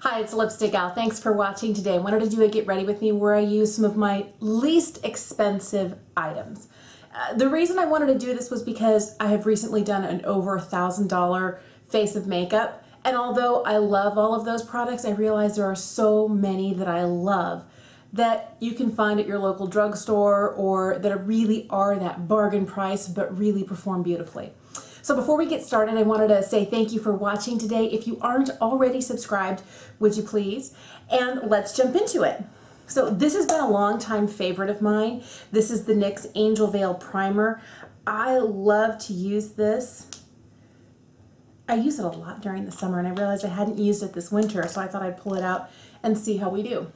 Hi, it's Lipstick Gal. Thanks for watching today. I wanted to do a get ready with me where I use some of my least expensive items. The reason I wanted to do this was because I have recently done an over $1,000 face of makeup, and although I love all of those products, I realize there are so many that I love that you can find at your local drugstore or that really are that bargain price but really perform beautifully. So before we get started, I wanted to say thank you for watching today. If you aren't already subscribed, would you please? And let's jump into it. So this has been a long time favorite of mine. This is the NYX Angel Veil Primer. I love to use this. I use it a lot during the summer, and I realized I hadn't used it this winter, so I thought I'd pull it out and see how we do.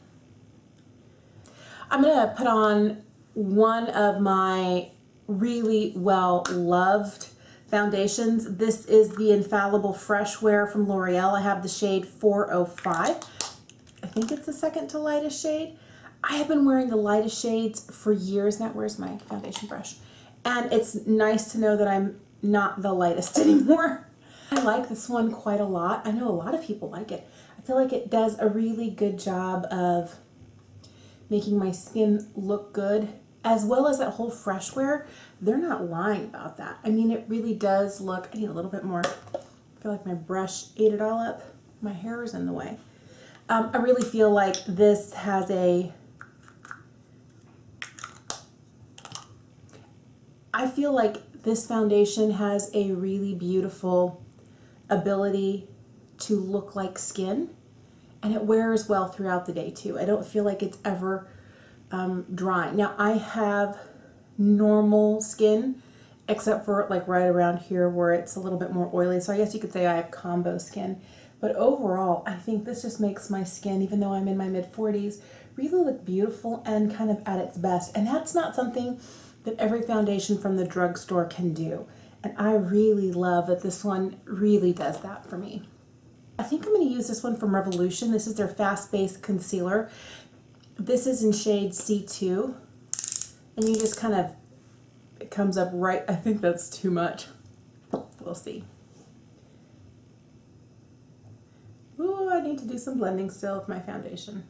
I'm gonna put on one of my really well-loved foundations. This is the Infallible Fresh Wear from L'Oreal. I have the shade 405. I think it's the second to lightest shade. I have been wearing the lightest shades for years now. Where's my foundation brush? And it's nice to know that I'm not the lightest anymore. I like this one quite a lot. I know a lot of people like it. I feel like it does a really good job of making my skin look good, as well as that whole fresh wear. They're not lying about that. I mean, it really does look, I need a little bit more. I feel like my brush ate it all up. My hair is in the way. I really feel like this has I feel like this foundation has a really beautiful ability to look like skin, and it wears well throughout the day too. I don't feel like it's ever drying. Now I have normal skin, except for like right around here where it's a little bit more oily. So I guess you could say I have combo skin. But overall, I think this just makes my skin, even though I'm in my mid-40s, really look beautiful and kind of at its best. And that's not something that every foundation from the drugstore can do. And I really love that this one really does that for me. I think I'm going to use this one from Revolution. This is their Fast Base Concealer. This is in shade C2. And you just kind of, it comes up right, I think that's too much. We'll see. Ooh, I need to do some blending still with my foundation.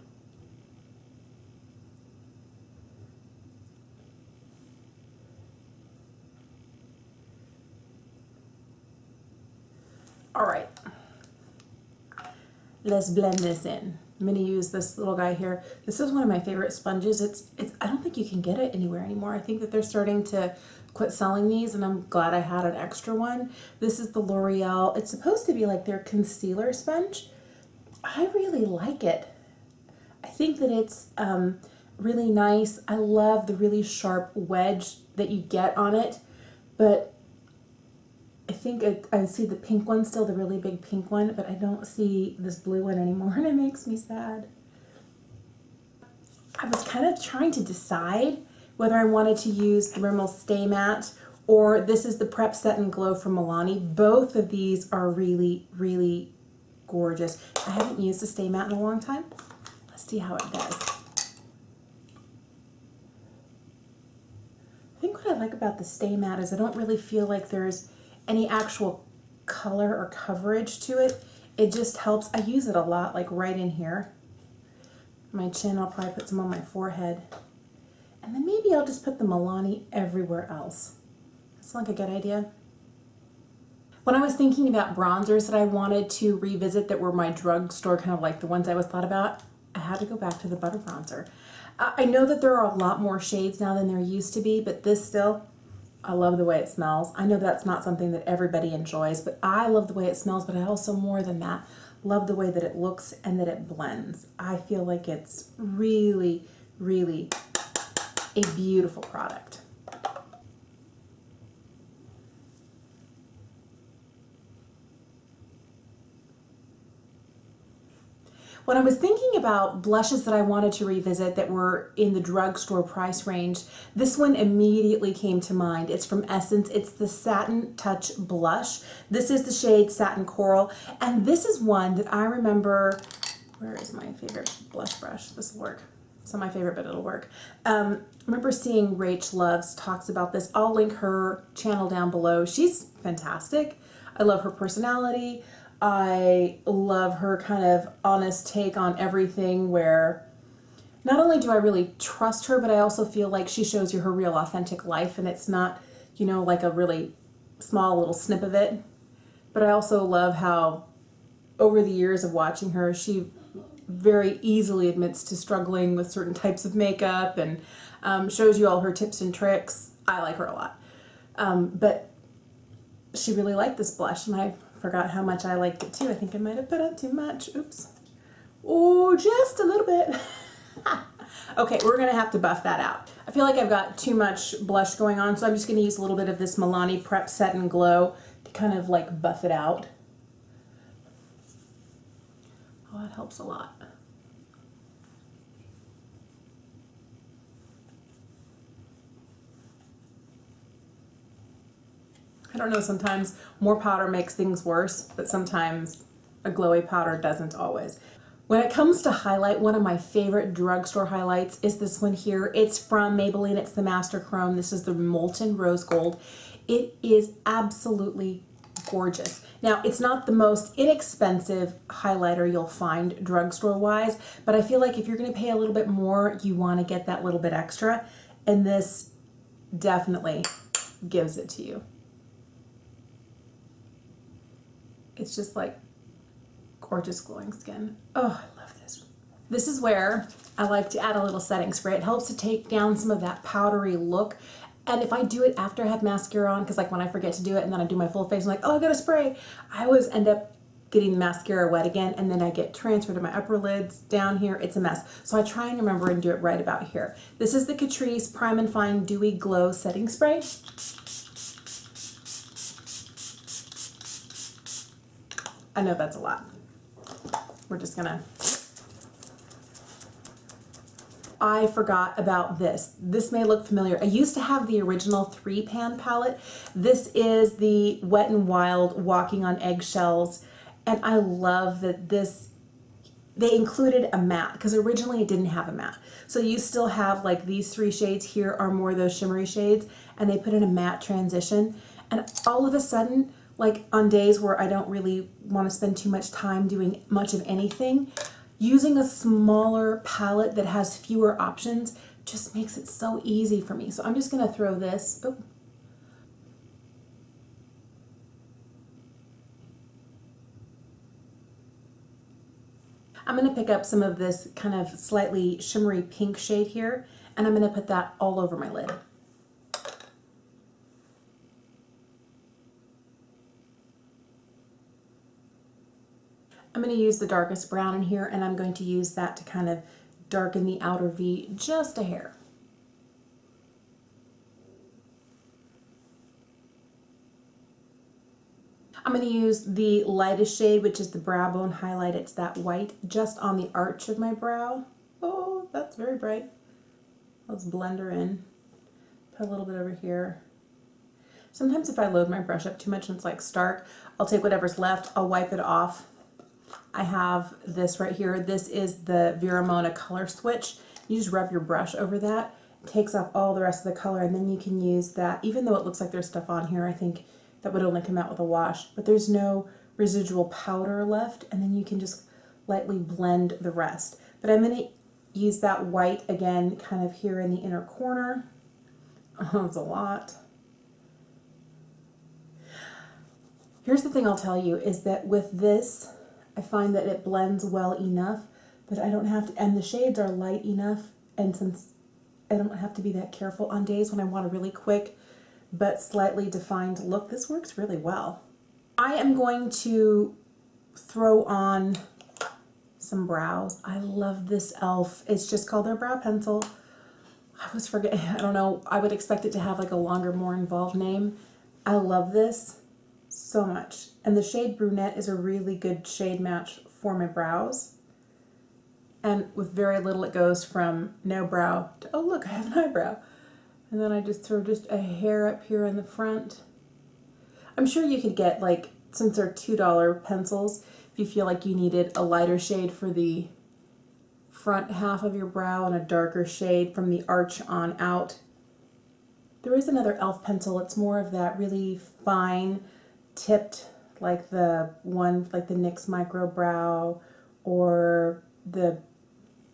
All right, let's blend this in. I'm going to use this little guy here. This is one of my favorite sponges. I don't think you can get it anywhere anymore. I think that they're starting to quit selling these, and I'm glad I had an extra one. This is the L'Oreal. It's supposed to be like their concealer sponge. I really like it. I think that it's really nice. I love the really sharp wedge that you get on it, but I think I see the pink one still, the really big pink one, but I don't see this blue one anymore, and it makes me sad. I was kind of trying to decide whether I wanted to use the Rimmel Stay Matte or this is the Prep Set and Glow from Milani. Both of these are really, really gorgeous. I haven't used the Stay Matte in a long time. Let's see how it does. I think what I like about the Stay Matte is I don't really feel like there's any actual color or coverage to it. It just helps. I use it a lot, like right in here. My chin, I'll probably put some on my forehead. And then maybe I'll just put the Milani everywhere else. That's like a good idea. When I was thinking about bronzers that I wanted to revisit that were my drugstore, kind of like the ones I was thought about, I had to go back to the Butter Bronzer. I know that there are a lot more shades now than there used to be, but this still, I love the way it smells. I know that's not something that everybody enjoys, but I love the way it smells, but I also, more than that, love the way that it looks and that it blends. I feel like it's really, really a beautiful product. When I was thinking about blushes that I wanted to revisit that were in the drugstore price range, this one immediately came to mind. It's from Essence. It's the Satin Touch Blush. This is the shade Satin Coral, and this is one that I remember, where is my favorite blush brush? This will work. It's not my favorite, but it'll work. I remember seeing Rach Loves talks about this. I'll link her channel down below. She's fantastic. I love her personality. I love her kind of honest take on everything, where not only do I really trust her, but I also feel like she shows you her real authentic life, and it's not, you know, like a really small little snip of it. But I also love how over the years of watching her, she very easily admits to struggling with certain types of makeup, and shows you all her tips and tricks. I like her a lot. But she really liked this blush, and I forgot how much I liked it too. I think I might have put on too much. Oops. Oh, just a little bit. Okay, we're gonna have to buff that out. I feel like I've got too much blush going on, so I'm just gonna use a little bit of this Milani Prep Set and Glow to kind of like buff it out. Oh, that helps a lot. I don't know, sometimes more powder makes things worse, but sometimes a glowy powder doesn't always. When it comes to highlight, one of my favorite drugstore highlights is this one here. It's from Maybelline. It's the Master Chrome. This is the Molton Rose Gold. It is absolutely gorgeous. Now, it's not the most inexpensive highlighter you'll find drugstore-wise, but I feel like if you're going to pay a little bit more, you want to get that little bit extra, and this definitely gives it to you. It's just like gorgeous glowing skin. Oh, I love this. This is where I like to add a little setting spray. It helps to take down some of that powdery look. And if I do it after I have mascara on, because like when I forget to do it and then I do my full face, I'm like, oh, I got to spray. I always end up getting the mascara wet again, and then I get transferred to my upper lids down here. It's a mess. So I try and remember and do it right about here. This is the Catrice Prime and Fine Dewy Glow Setting Spray. I know that's a lot. We're just gonna... I forgot about this. This may look familiar. I used to have the original 3-pan palette. This is the Wet n Wild Walking on Eggshells, and I love that this, they included a matte, because originally it didn't have a matte. So you still have like these 3 shades here are more those shimmery shades, and they put in a matte transition, and all of a sudden, like on days where I don't really want to spend too much time doing much of anything, using a smaller palette that has fewer options just makes it so easy for me. So I'm just going to throw this. Oh. I'm going to pick up some of this kind of slightly shimmery pink shade here, and I'm going to put that all over my lid. I'm going to use the darkest brown in here, and I'm going to use that to kind of darken the outer V just a hair. I'm going to use the lightest shade, which is the Brow Bone Highlight. It's that white just on the arch of my brow. Oh, that's very bright. Let's blend her in. Put a little bit over here. Sometimes if I load my brush up too much and it's like stark, I'll take whatever's left, I'll wipe it off. I have this right here. This is the Vera Mona Color Switch. You just rub your brush over that. It takes off all the rest of the color, and then you can use that. Even though it looks like there's stuff on here, I think that would only come out with a wash, but there's no residual powder left, and then you can just lightly blend the rest. But I'm going to use that white again kind of here in the inner corner. Oh, that's a lot. Here's the thing I'll tell you is that with this, I find that it blends well enough that I don't have to, and the shades are light enough, and since I don't have to be that careful on days when I want a really quick but slightly defined look, this works really well. I am going to throw on some brows. I love this e.l.f. It's just called their brow pencil. I was forgetting, I don't know, I would expect it to have like a longer, more involved name. I love this so much. And the shade Brunette is a really good shade match for my brows. And with very little, it goes from no brow to, oh look, I have an eyebrow. And then I just throw just a hair up here in the front. I'm sure you could get, like, since they're $2 pencils, if you feel like you needed a lighter shade for the front half of your brow and a darker shade from the arch on out. There is another e.l.f. pencil. It's more of that really fine tipped like the one, like the NYX Micro Brow, or the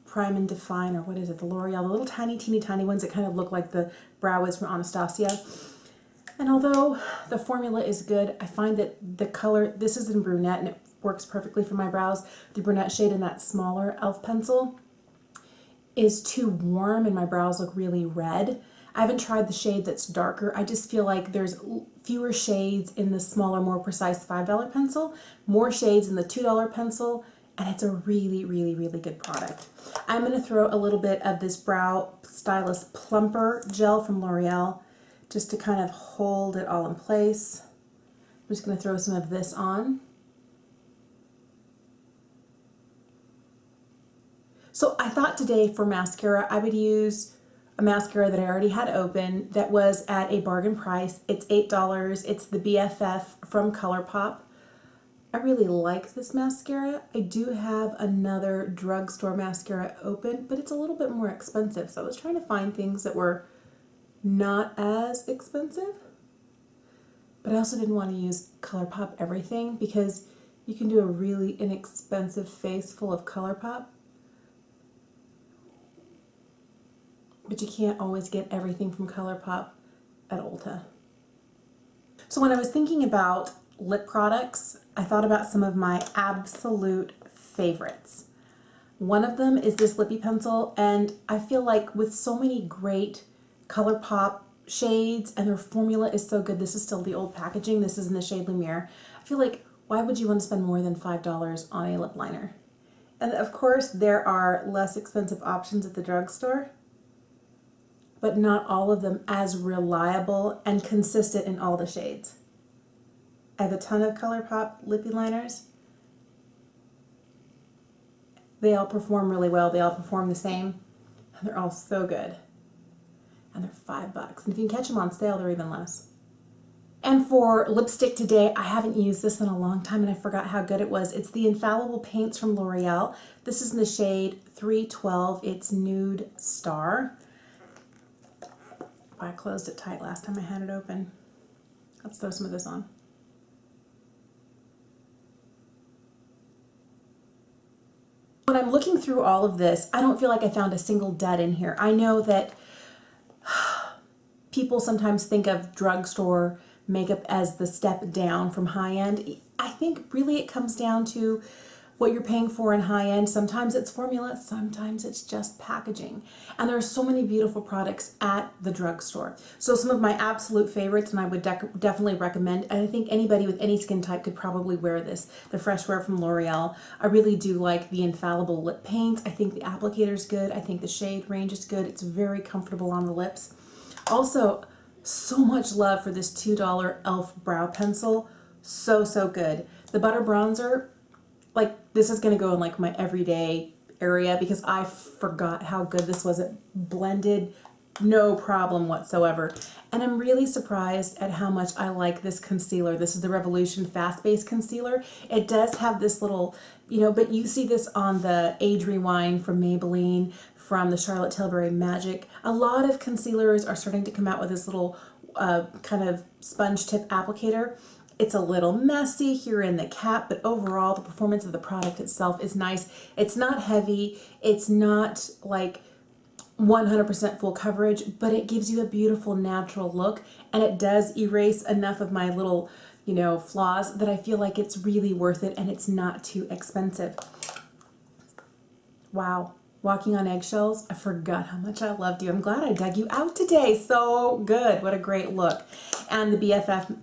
Prime and Define, or what is it, the L'Oreal, the little tiny, teeny, tiny ones that kind of look like the brow is from Anastasia. And although the formula is good, I find that the color, this is in brunette and it works perfectly for my brows. The brunette shade in that smaller e.l.f. pencil is too warm and my brows look really red. I haven't tried the shade that's darker. I just feel like there's fewer shades in the smaller, more precise $5 pencil, more shades in the $2 pencil, and it's a really, really, really good product. I'm going to throw a little bit of this Brow Stylist Plumper gel from L'Oreal just to kind of hold it all in place. I'm just going to throw some of this on. So I thought today for mascara, I would use a mascara that I already had open that was at a bargain price. It's $8. It's the BFF from Colourpop. I really like this mascara. I do have another drugstore mascara open, but it's a little bit more expensive. So I was trying to find things that were not as expensive, but I also didn't want to use Colourpop everything because you can do a really inexpensive face full of Colourpop, but you can't always get everything from Colourpop at Ulta. So when I was thinking about lip products, I thought about some of my absolute favorites. One of them is this Lippie pencil, and I feel like with so many great Colourpop shades and their formula is so good. This is still the old packaging. This is in the shade Lumiere. I feel like, why would you want to spend more than $5 on a lip liner? And of course, there are less expensive options at the drugstore, but not all of them as reliable and consistent in all the shades. I have a ton of Colourpop lippy liners. They all perform really well. They all perform the same, and they're all so good. And they're $5. And if you can catch them on sale, they're even less. And for lipstick today, I haven't used this in a long time and I forgot how good it was. It's the Infallible Paints from L'Oreal. This is in the shade 312. It's Nude Star. I closed it tight last time I had it open. Let's throw some of this on. When I'm looking through all of this, I don't feel like I found a single dud in here. I know that people sometimes think of drugstore makeup as the step down from high-end. I think really it comes down to what you're paying for in high-end. Sometimes it's formula, sometimes it's just packaging. And there are so many beautiful products at the drugstore. So some of my absolute favorites, and I would definitely recommend, and I think anybody with any skin type could probably wear this, the Fresh Wear from L'Oreal. I really do like the Infallible lip paints. I think the applicator's good. I think the shade range is good. It's very comfortable on the lips. Also, so much love for this $2 e.l.f. brow pencil. So, so good. The butter bronzer, like this is gonna go in like my everyday area because I forgot how good this was. It blended no problem whatsoever. And I'm really surprised at how much I like this concealer. This is the Revolution Fast Base Concealer. It does have this little, you know, but you see this on the Age Rewind from Maybelline, from the Charlotte Tilbury Magic. A lot of concealers are starting to come out with this little kind of sponge tip applicator. It's a little messy here in the cap, but overall the performance of the product itself is nice. It's not heavy, it's not like 100% full coverage, but it gives you a beautiful natural look, and it does erase enough of my little, you know, flaws that I feel like it's really worth it and it's not too expensive. Wow. Walking on eggshells, I forgot how much I loved you. I'm glad I dug you out today. So good. What a great look. And the BFF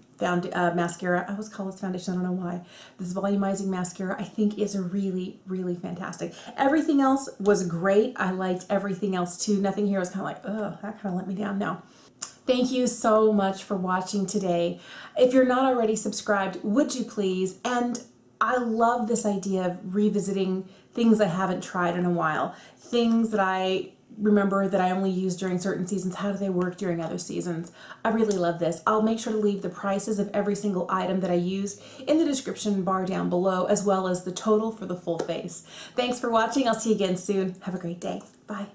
mascara, I always call this foundation, I don't know why. This volumizing mascara I think is really, really fantastic. Everything else was great. I liked everything else too. Nothing here was kind of like, oh, that kind of let me down. No. Thank you so much for watching today. If you're not already subscribed, would you please? And I love this idea of revisiting things I haven't tried in a while. Things that I remember that I only use during certain seasons. How do they work during other seasons? I really love this. I'll make sure to leave the prices of every single item that I use in the description bar down below, as well as the total for the full face. Thanks for watching. I'll see you again soon. Have a great day. Bye.